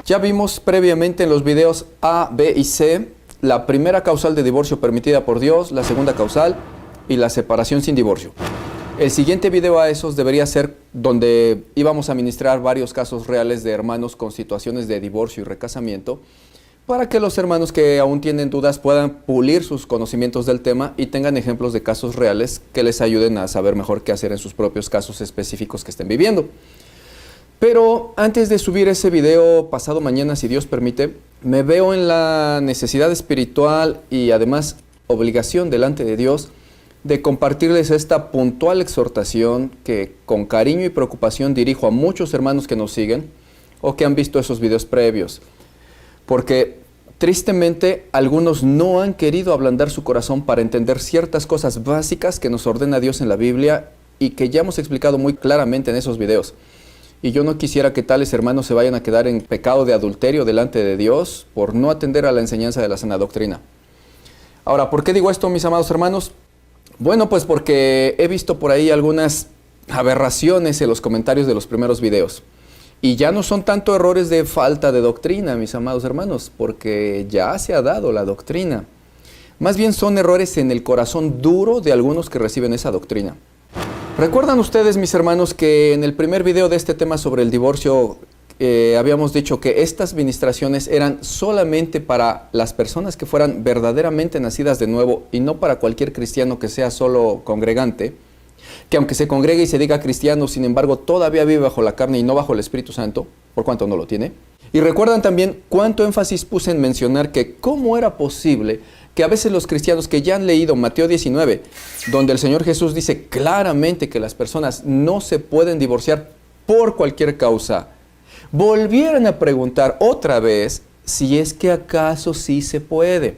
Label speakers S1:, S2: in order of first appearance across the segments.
S1: Ya vimos previamente en los videos A, B y C la primera causal de divorcio permitida por Dios, la segunda causal y la separación sin divorcio. El siguiente video a esos debería ser donde íbamos a ministrar varios casos reales de hermanos con situaciones de divorcio y recasamiento, para que los hermanos que aún tienen dudas puedan pulir sus conocimientos del tema y tengan ejemplos de casos reales que les ayuden a saber mejor qué hacer en sus propios casos específicos que estén viviendo. Pero antes de subir ese video pasado mañana, si Dios permite, me veo en la necesidad espiritual y además obligación delante de Dios de compartirles esta puntual exhortación que con cariño y preocupación dirijo a muchos hermanos que nos siguen o que han visto esos videos previos. Porque tristemente algunos no han querido ablandar su corazón para entender ciertas cosas básicas que nos ordena Dios en la Biblia y que ya hemos explicado muy claramente en esos videos. Y yo no quisiera que tales hermanos se vayan a quedar en pecado de adulterio delante de Dios por no atender a la enseñanza de la sana doctrina. Ahora, ¿por qué digo esto, mis amados hermanos? Bueno, pues porque he visto por ahí algunas aberraciones en los comentarios de los primeros videos. Y ya no son tanto errores de falta de doctrina, mis amados hermanos, porque ya se ha dado la doctrina. Más bien son errores en el corazón duro de algunos que reciben esa doctrina. ¿Recuerdan ustedes, mis hermanos, que en el primer video de este tema sobre el divorcio habíamos dicho que estas ministraciones eran solamente para las personas que fueran verdaderamente nacidas de nuevo y no para cualquier cristiano que sea solo congregante, que aunque se congregue y se diga cristiano, sin embargo, todavía vive bajo la carne y no bajo el Espíritu Santo, por cuanto no lo tiene? Y recuerdan también cuánto énfasis puse en mencionar que cómo era posible que a veces los cristianos que ya han leído Mateo 19, donde el Señor Jesús dice claramente que las personas no se pueden divorciar por cualquier causa, volvieran a preguntar otra vez si es que acaso sí se puede.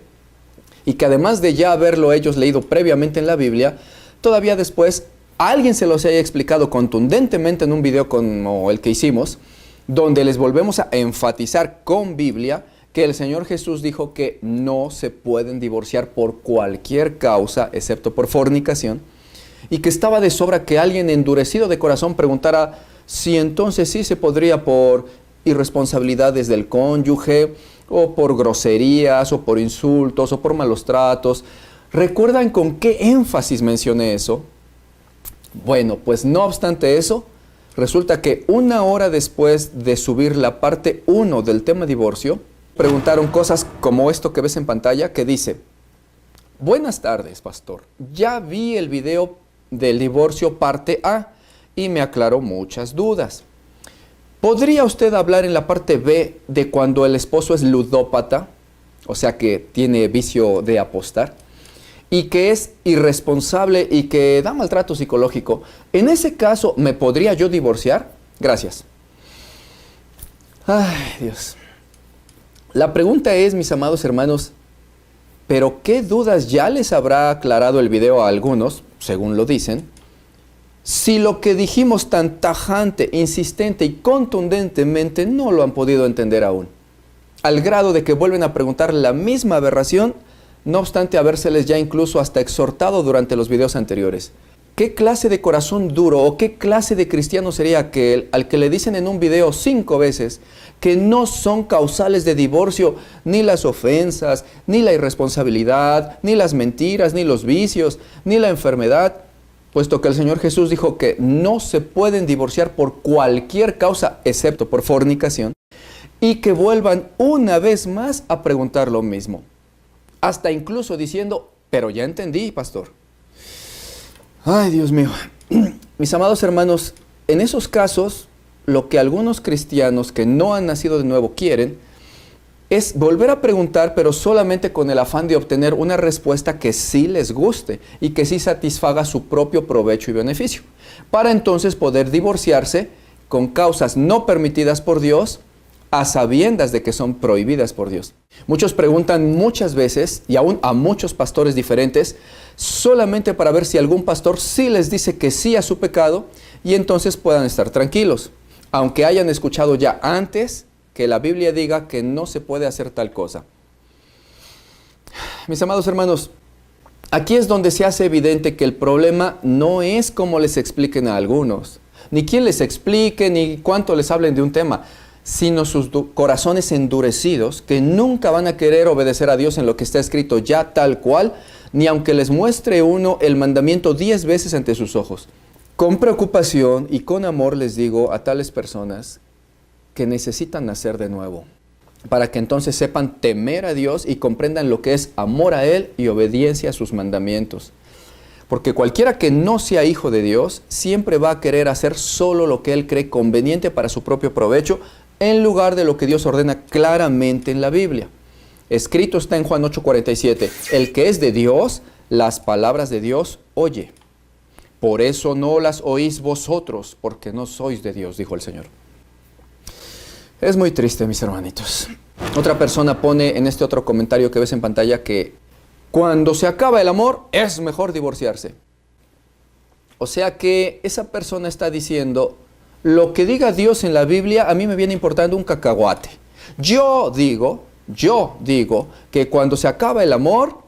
S1: Y que además de ya haberlo ellos leído previamente en la Biblia, todavía después alguien se los haya explicado contundentemente en un video como el que hicimos, donde les volvemos a enfatizar con Biblia que el Señor Jesús dijo que no se pueden divorciar por cualquier causa, excepto por fornicación, y que estaba de sobra que alguien endurecido de corazón preguntara si entonces sí se podría por irresponsabilidades del cónyuge, o por groserías, o por insultos, o por malos tratos. ¿Recuerdan con qué énfasis mencioné eso? Bueno, pues no obstante eso, resulta que una hora después de subir la parte 1 del tema divorcio, preguntaron cosas como esto que ves en pantalla, que dice: buenas tardes, pastor. Ya vi el video del divorcio parte A y me aclaró muchas dudas. ¿Podría usted hablar en la parte B de cuando el esposo es ludópata, o sea que tiene vicio de apostar, y que es irresponsable y que da maltrato psicológico? En ese caso, ¿me podría yo divorciar? Gracias. Ay, Dios. La pregunta es, mis amados hermanos, ¿pero qué dudas ya les habrá aclarado el video a algunos, según lo dicen, si lo que dijimos tan tajante, insistente y contundentemente no lo han podido entender aún? Al grado de que vuelven a preguntar la misma aberración, no obstante habérseles ya incluso hasta exhortado durante los videos anteriores. ¿Qué clase de corazón duro o qué clase de cristiano sería aquel al que le dicen en un video 5 veces que no son causales de divorcio ni las ofensas, ni la irresponsabilidad, ni las mentiras, ni los vicios, ni la enfermedad, puesto que el Señor Jesús dijo que no se pueden divorciar por cualquier causa excepto por fornicación, y que vuelvan una vez más a preguntar lo mismo? Hasta incluso diciendo: pero ya entendí, pastor. Ay, Dios mío. Mis amados hermanos, en esos casos, lo que algunos cristianos que no han nacido de nuevo quieren es volver a preguntar, pero solamente con el afán de obtener una respuesta que sí les guste y que sí satisfaga su propio provecho y beneficio, para entonces poder divorciarse con causas no permitidas por Dios, a sabiendas de que son prohibidas por Dios. Muchos preguntan muchas veces, y aún a muchos pastores diferentes, solamente para ver si algún pastor sí les dice que sí a su pecado, y entonces puedan estar tranquilos, aunque hayan escuchado ya antes que la Biblia diga que no se puede hacer tal cosa. Mis amados hermanos, aquí es donde se hace evidente que el problema no es como les expliquen a algunos, ni quién les explique, ni cuánto les hablen de un tema, sino sus corazones endurecidos, que nunca van a querer obedecer a Dios en lo que está escrito ya tal cual, ni aunque les muestre uno el mandamiento 10 veces ante sus ojos. Con preocupación y con amor les digo a tales personas que necesitan nacer de nuevo, para que entonces sepan temer a Dios y comprendan lo que es amor a Él y obediencia a sus mandamientos. Porque cualquiera que no sea hijo de Dios siempre va a querer hacer solo lo que él cree conveniente para su propio provecho, en lugar de lo que Dios ordena claramente en la Biblia. Escrito está en Juan 8:47, el que es de Dios, las palabras de Dios oye. Por eso no las oís vosotros, porque no sois de Dios, dijo el Señor. Es muy triste, mis hermanitos. Otra persona pone en este otro comentario que ves en pantalla que cuando se acaba el amor es mejor divorciarse. O sea que esa persona está diciendo, lo que diga Dios en la Biblia a mí me viene importando un cacahuate. Yo digo que cuando se acaba el amor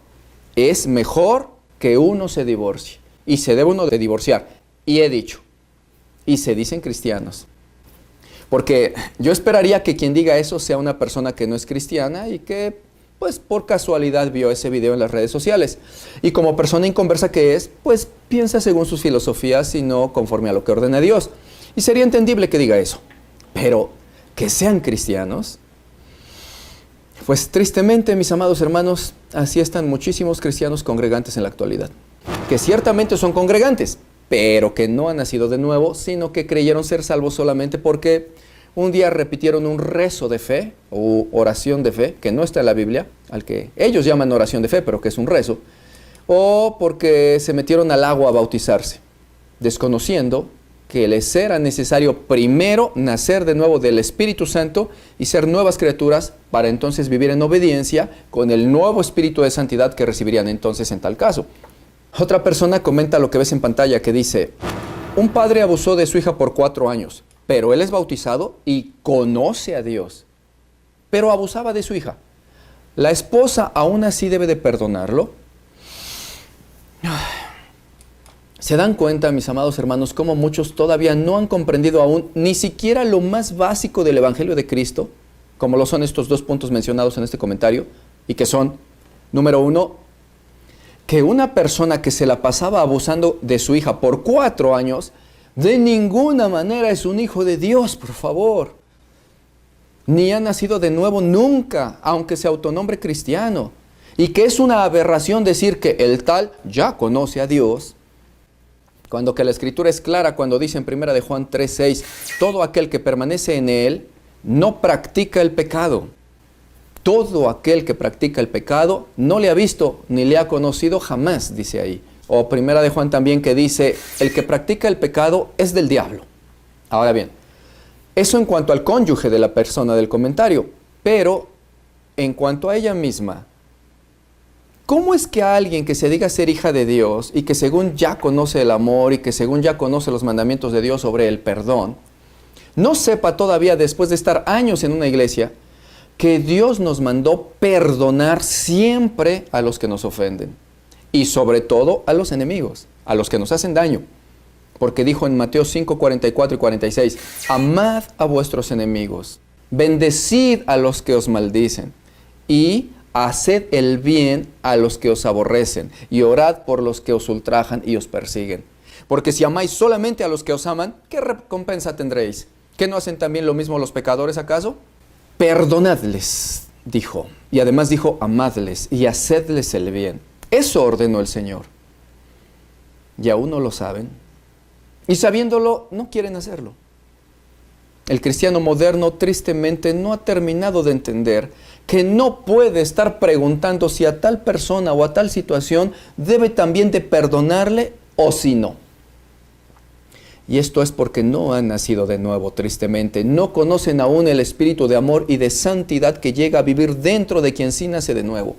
S1: es mejor que uno se divorcie. Y se debe uno de divorciar. Y he dicho, y se dicen cristianos. Porque yo esperaría que quien diga eso sea una persona que no es cristiana y que, pues, por casualidad vio ese video en las redes sociales. Y como persona inconversa que es, pues, piensa según sus filosofías y no conforme a lo que ordena Dios. Y sería entendible que diga eso. Pero que sean cristianos, pues tristemente, mis amados hermanos, así están muchísimos cristianos congregantes en la actualidad. Que ciertamente son congregantes, pero que no han nacido de nuevo, sino que creyeron ser salvos solamente porque un día repitieron un rezo de fe o oración de fe, que no está en la Biblia, al que ellos llaman oración de fe, pero que es un rezo, o porque se metieron al agua a bautizarse, desconociendo que les era necesario primero nacer de nuevo del Espíritu Santo y ser nuevas criaturas para entonces vivir en obediencia con el nuevo Espíritu de Santidad que recibirían entonces en tal caso. Otra persona comenta lo que ves en pantalla que dice, un padre abusó de su hija por 4 años, pero él es bautizado y conoce a Dios, pero abusaba de su hija. ¿La esposa aún así debe de perdonarlo? ¿Se dan cuenta, mis amados hermanos, cómo muchos todavía no han comprendido aún ni siquiera lo más básico del Evangelio de Cristo, como lo son estos 2 puntos mencionados en este comentario, y que son, número 1, que una persona que se la pasaba abusando de su hija por 4 años, de ninguna manera es un hijo de Dios, por favor. Ni ha nacido de nuevo nunca, aunque se autonombre cristiano. Y que es una aberración decir que el tal ya conoce a Dios, cuando que la Escritura es clara cuando dice en 1 de Juan 3:6, todo aquel que permanece en él no practica el pecado. Todo aquel que practica el pecado no le ha visto ni le ha conocido jamás, dice ahí. O 1 de Juan también que dice, el que practica el pecado es del diablo. Ahora bien, eso en cuanto al cónyuge de la persona del comentario, pero en cuanto a ella misma, ¿cómo es que alguien que se diga ser hija de Dios y que según ya conoce el amor y que según ya conoce los mandamientos de Dios sobre el perdón, no sepa todavía después de estar años en una iglesia que Dios nos mandó perdonar siempre a los que nos ofenden y sobre todo a los enemigos, a los que nos hacen daño? Porque dijo en Mateo 5, 44 y 46, amad a vuestros enemigos, bendecid a los que os maldicen y haced el bien a los que os aborrecen y orad por los que os ultrajan y os persiguen. Porque si amáis solamente a los que os aman, ¿qué recompensa tendréis? ¿Qué no hacen también lo mismo los pecadores acaso? Perdonadles, dijo, y además dijo, amadles y hacedles el bien. Eso ordenó el Señor. Y aún no lo saben. Y sabiéndolo, no quieren hacerlo. El cristiano moderno tristemente no ha terminado de entender que no puede estar preguntando si a tal persona o a tal situación debe también de perdonarle o si no. Y esto es porque no han nacido de nuevo, tristemente. No conocen aún el espíritu de amor y de santidad que llega a vivir dentro de quien sí nace de nuevo.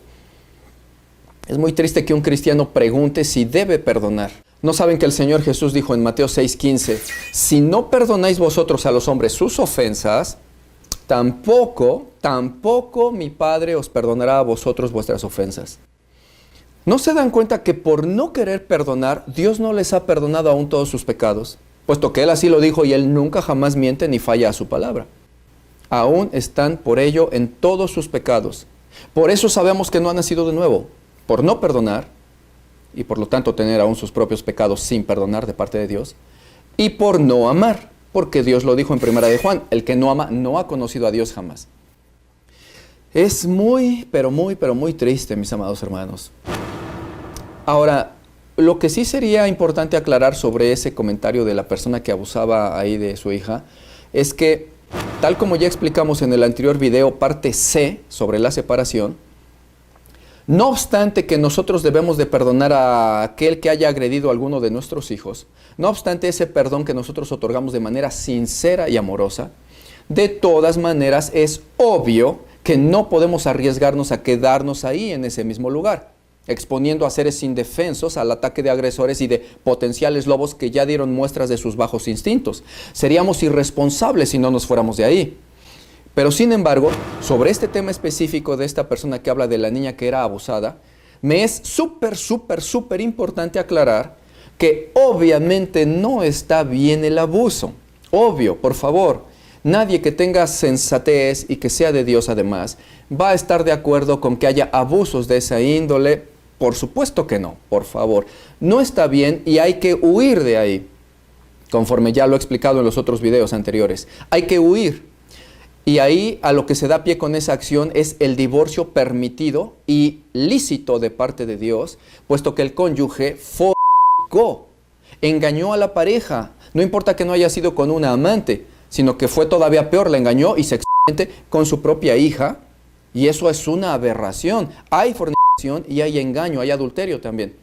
S1: Es muy triste que un cristiano pregunte si debe perdonar. ¿No saben que el Señor Jesús dijo en Mateo 6:15, si no perdonáis vosotros a los hombres sus ofensas, tampoco mi Padre os perdonará a vosotros vuestras ofensas? ¿No se dan cuenta que por no querer perdonar, Dios no les ha perdonado aún todos sus pecados? Puesto que Él así lo dijo y Él nunca jamás miente ni falla a su palabra. aún están por ello en todos sus pecados. Por eso sabemos que no han nacido de nuevo, por no perdonar, y por lo tanto tener aún sus propios pecados sin perdonar de parte de Dios, y por no amar, porque Dios lo dijo en 1 de Juan, el que no ama no ha conocido a Dios jamás. Es muy, pero muy triste, mis amados hermanos. Ahora, lo que sí sería importante aclarar sobre ese comentario de la persona que abusaba ahí de su hija, es que, tal como ya explicamos en el anterior video, parte C, sobre la separación, no obstante que nosotros debemos de perdonar a aquel que haya agredido a alguno de nuestros hijos, no obstante ese perdón que nosotros otorgamos de manera sincera y amorosa, de todas maneras es obvio que no podemos arriesgarnos a quedarnos ahí en ese mismo lugar, exponiendo a seres indefensos al ataque de agresores y de potenciales lobos que ya dieron muestras de sus bajos instintos. Seríamos irresponsables si no nos fuéramos de ahí. Pero sin embargo, sobre este tema específico de esta persona que habla de la niña que era abusada, me es súper importante aclarar que obviamente no está bien el abuso. Obvio, por favor. Nadie que tenga sensatez y que sea de Dios además, va a estar de acuerdo con que haya abusos de esa índole. Por supuesto que no, por favor. No está bien y hay que huir de ahí, conforme ya lo he explicado en los otros videos anteriores. Hay que huir. Y ahí a lo que se da pie con esa acción es el divorcio permitido y lícito de parte de Dios, puesto que el cónyuge fornicó, engañó a la pareja. No importa que no haya sido con una amante, sino que fue todavía peor, la engañó y sexualmente con su propia hija, y eso es una aberración. Hay fornicación y hay engaño, hay adulterio también.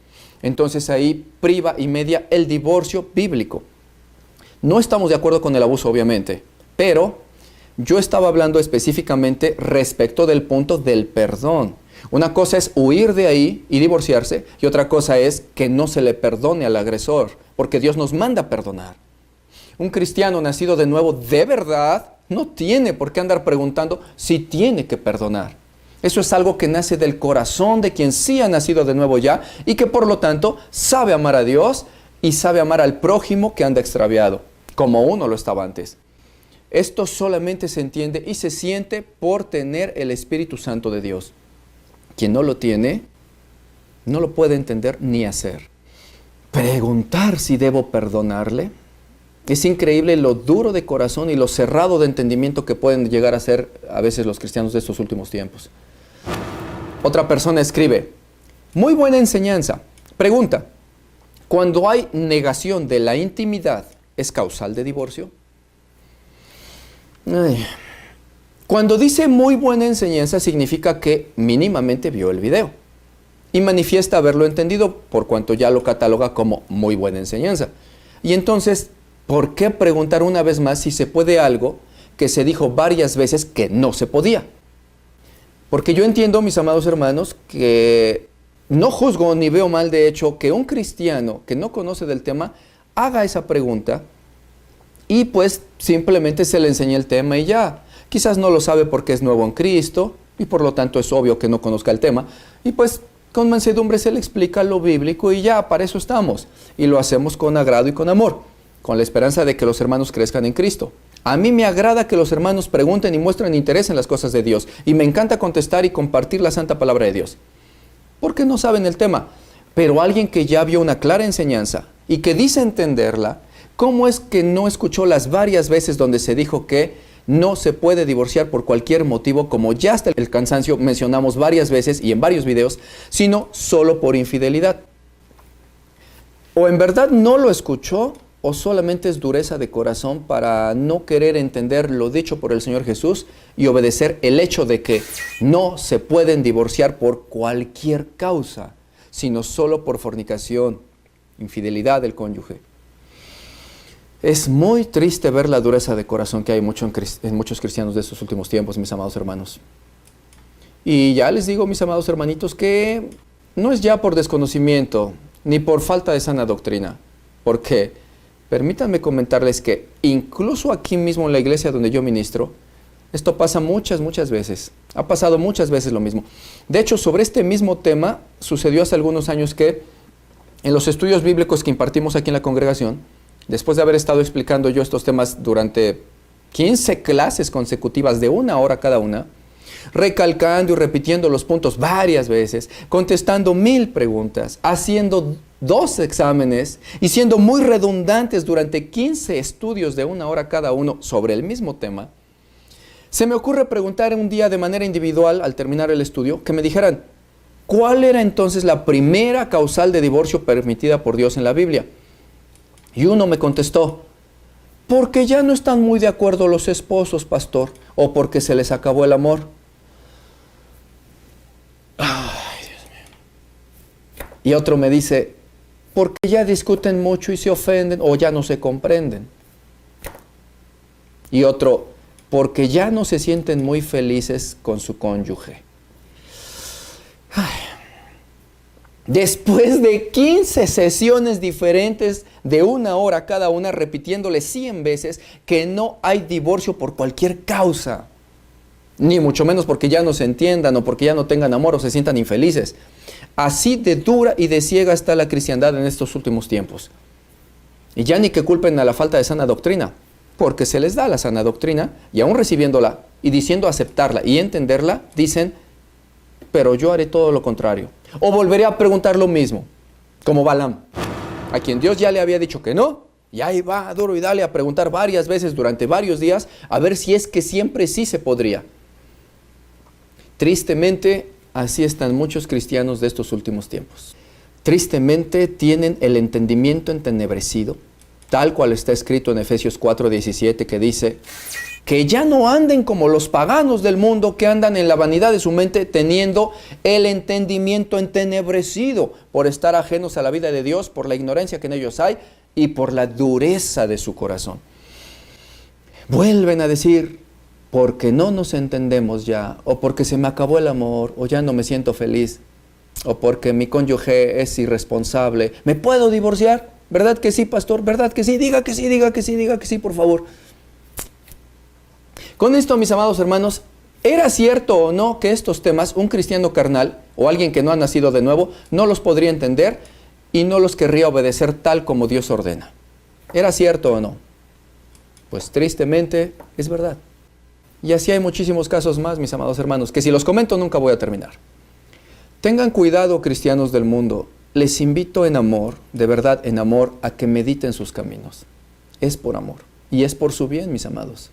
S1: Entonces ahí priva y media el divorcio bíblico. No estamos de acuerdo con el abuso, obviamente, pero yo estaba hablando específicamente respecto del punto del perdón. Una cosa es huir de ahí y divorciarse, y otra cosa es que no se le perdone al agresor, porque Dios nos manda a perdonar. Un cristiano nacido de nuevo de verdad no tiene por qué andar preguntando si tiene que perdonar. Eso es algo que nace del corazón de quien sí ha nacido de nuevo ya y que por lo tanto sabe amar a Dios y sabe amar al prójimo que anda extraviado, como uno lo estaba antes. Esto solamente se entiende y se siente por tener el Espíritu Santo de Dios. Quien no lo tiene, no lo puede entender ni hacer. Preguntar si debo perdonarle. Es increíble lo duro de corazón y lo cerrado de entendimiento que pueden llegar a ser a veces los cristianos de estos últimos tiempos. Otra persona escribe, muy buena enseñanza. Pregunta, ¿cuando hay negación de la intimidad, es causal de divorcio? Cuando dice muy buena enseñanza significa que mínimamente vio el video y manifiesta haberlo entendido por cuanto ya lo cataloga como muy buena enseñanza. Y entonces, ¿por qué preguntar una vez más si se puede algo que se dijo varias veces que no se podía? Porque yo entiendo, mis amados hermanos, que no juzgo ni veo mal de hecho que un cristiano que no conoce del tema haga esa pregunta y pues simplemente se le enseña el tema y ya. Quizás no lo sabe porque es nuevo en Cristo y por lo tanto es obvio que no conozca el tema. Y pues con mansedumbre se le explica lo bíblico y ya, para eso estamos. Y lo hacemos con agrado y con amor, con la esperanza de que los hermanos crezcan en Cristo. A mí me agrada que los hermanos pregunten y muestren interés en las cosas de Dios. Y me encanta contestar y compartir la santa palabra de Dios. Porque no saben el tema. Pero alguien que ya vio una clara enseñanza y que dice entenderla, ¿cómo es que no escuchó las varias veces donde se dijo que no se puede divorciar por cualquier motivo, como ya hasta el cansancio mencionamos varias veces y en varios videos, sino solo por infidelidad? O en verdad no lo escuchó, o solamente es dureza de corazón para no querer entender lo dicho por el Señor Jesús y obedecer el hecho de que no se pueden divorciar por cualquier causa, sino solo por fornicación, infidelidad del cónyuge. Es muy triste ver la dureza de corazón que hay en muchos cristianos de estos últimos tiempos, mis amados hermanos. Y ya les digo, mis amados hermanitos, que no es ya por desconocimiento, ni por falta de sana doctrina, porque permítanme comentarles que incluso aquí mismo en la iglesia donde yo ministro, esto pasa muchas veces. Ha pasado muchas veces lo mismo. De hecho, sobre este mismo tema, sucedió hace algunos años que en los estudios bíblicos que impartimos aquí en la congregación, después de haber estado explicando yo estos temas durante 15 clases consecutivas de 1 hora cada una, recalcando y repitiendo los puntos varias veces, contestando 1000 preguntas, haciendo 2 exámenes y siendo muy redundantes durante 15 estudios de 1 hora cada uno sobre el mismo tema, se me ocurre preguntar un día de manera individual, al terminar el estudio, que me dijeran, ¿cuál era entonces la primera causal de divorcio permitida por Dios en la Biblia? Y uno me contestó, porque ya no están muy de acuerdo los esposos, pastor, o porque se les acabó el amor. Ay, Dios mío. Y otro me dice, porque ya discuten mucho y se ofenden o ya no se comprenden. Y otro, porque ya no se sienten muy felices con su cónyuge. Ay. Después de 15 sesiones diferentes de 1 hora cada una, repitiéndole 100 veces que no hay divorcio por cualquier causa, ni mucho menos porque ya no se entiendan o porque ya no tengan amor o se sientan infelices. Así de dura y de ciega está la cristiandad en estos últimos tiempos. Y ya ni que culpen a la falta de sana doctrina, porque se les da la sana doctrina y aún recibiéndola y diciendo aceptarla y entenderla, dicen, pero yo haré todo lo contrario. O volveré a preguntar lo mismo, como Balaam, a quien Dios ya le había dicho que no, y ahí va duro y dale a preguntar varias veces durante varios días, a ver si es que siempre sí se podría. Tristemente, así están muchos cristianos de estos últimos tiempos. Tristemente tienen el entendimiento entenebrecido, tal cual está escrito en Efesios 4:17, que dice, que ya no anden como los paganos del mundo que andan en la vanidad de su mente, teniendo el entendimiento entenebrecido por estar ajenos a la vida de Dios, por la ignorancia que en ellos hay y por la dureza de su corazón. Vuelven a decir, porque no nos entendemos ya, o porque se me acabó el amor, o ya no me siento feliz, o porque mi cónyuge es irresponsable, ¿me puedo divorciar? ¿Verdad que sí, pastor? ¿Verdad que sí? Diga que sí, diga que sí, diga que sí, por favor. Con esto, mis amados hermanos, ¿era cierto o no que estos temas un cristiano carnal o alguien que no ha nacido de nuevo no los podría entender y no los querría obedecer tal como Dios ordena? ¿Era cierto o no? Pues tristemente es verdad. Y así hay muchísimos casos más, mis amados hermanos, que si los comento nunca voy a terminar. Tengan cuidado, cristianos del mundo. Les invito en amor, de verdad en amor, a que mediten sus caminos. Es por amor y es por su bien, mis amados.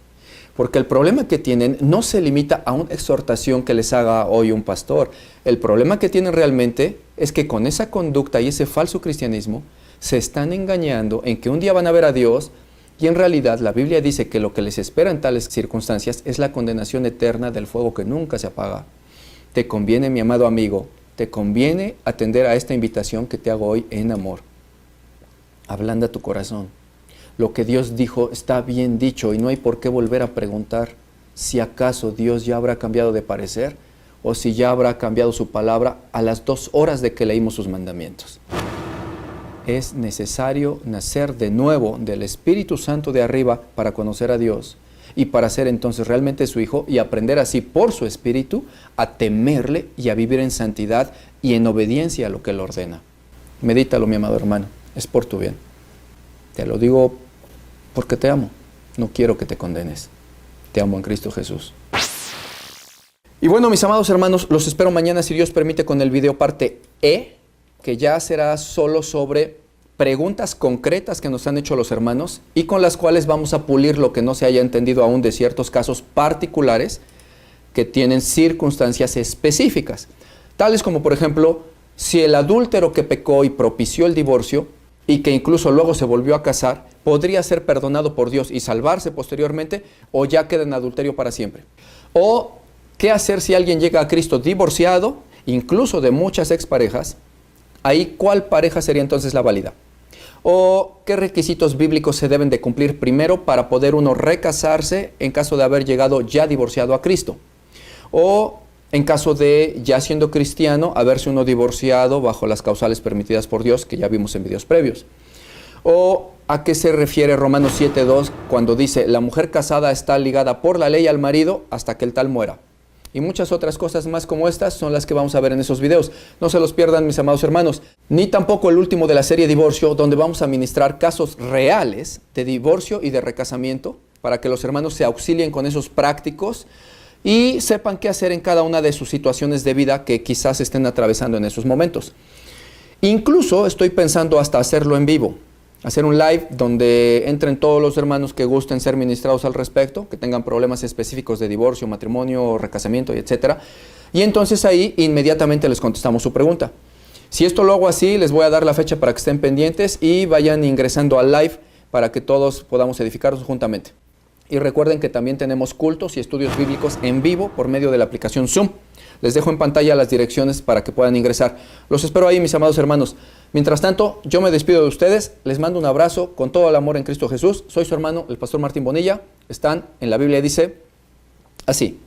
S1: Porque el problema que tienen no se limita a una exhortación que les haga hoy un pastor. El problema que tienen realmente es que con esa conducta y ese falso cristianismo se están engañando en que un día van a ver a Dios y en realidad la Biblia dice que lo que les espera en tales circunstancias es la condenación eterna del fuego que nunca se apaga. Te conviene, mi amado amigo, te conviene atender a esta invitación que te hago hoy en amor. Ablanda tu corazón. Lo que Dios dijo está bien dicho y no hay por qué volver a preguntar si acaso Dios ya habrá cambiado de parecer o si ya habrá cambiado su palabra a las 2 horas de que leímos sus mandamientos. Es necesario nacer de nuevo del Espíritu Santo de arriba para conocer a Dios y para ser entonces realmente su hijo y aprender así por su Espíritu a temerle y a vivir en santidad y en obediencia a lo que Él ordena. Medítalo, mi amado hermano, es por tu bien. Te lo digo porque te amo, no quiero que te condenes. Te amo en Cristo Jesús. Y bueno, mis amados hermanos, los espero mañana, si Dios permite, con el video parte E, que ya será solo sobre preguntas concretas que nos han hecho los hermanos y con las cuales vamos a pulir lo que no se haya entendido aún de ciertos casos particulares que tienen circunstancias específicas. Tales como, por ejemplo, si el adúltero que pecó y propició el divorcio y que incluso luego se volvió a casar, podría ser perdonado por Dios y salvarse posteriormente, o ya queda en adulterio para siempre. O qué hacer si alguien llega a Cristo divorciado, incluso de muchas exparejas, ahí ¿cuál pareja sería entonces la válida? O qué requisitos bíblicos se deben de cumplir primero para poder uno recasarse en caso de haber llegado ya divorciado a Cristo. O en caso de, ya siendo cristiano, haberse uno divorciado bajo las causales permitidas por Dios, que ya vimos en videos previos. O a qué se refiere Romanos 7:2 cuando dice, la mujer casada está ligada por la ley al marido hasta que el tal muera. Y muchas otras cosas más como estas son las que vamos a ver en esos videos. No se los pierdan, mis amados hermanos. Ni tampoco el último de la serie Divorcio, donde vamos a ministrar casos reales de divorcio y de recasamiento, para que los hermanos se auxilien con esos prácticos y sepan qué hacer en cada una de sus situaciones de vida que quizás estén atravesando en esos momentos. Incluso estoy pensando hasta hacerlo en vivo, hacer un live donde entren todos los hermanos que gusten ser ministrados al respecto, que tengan problemas específicos de divorcio, matrimonio, recasamiento, etc. Y entonces ahí inmediatamente les contestamos su pregunta. Si esto lo hago así, les voy a dar la fecha para que estén pendientes y vayan ingresando al live para que todos podamos edificarnos juntamente. Y recuerden que también tenemos cultos y estudios bíblicos en vivo por medio de la aplicación Zoom. Les dejo en pantalla las direcciones para que puedan ingresar. Los espero ahí, mis amados hermanos. Mientras tanto, yo me despido de ustedes. Les mando un abrazo con todo el amor en Cristo Jesús. Soy su hermano, el pastor Martín Bonilla. Están en la Biblia, dice así.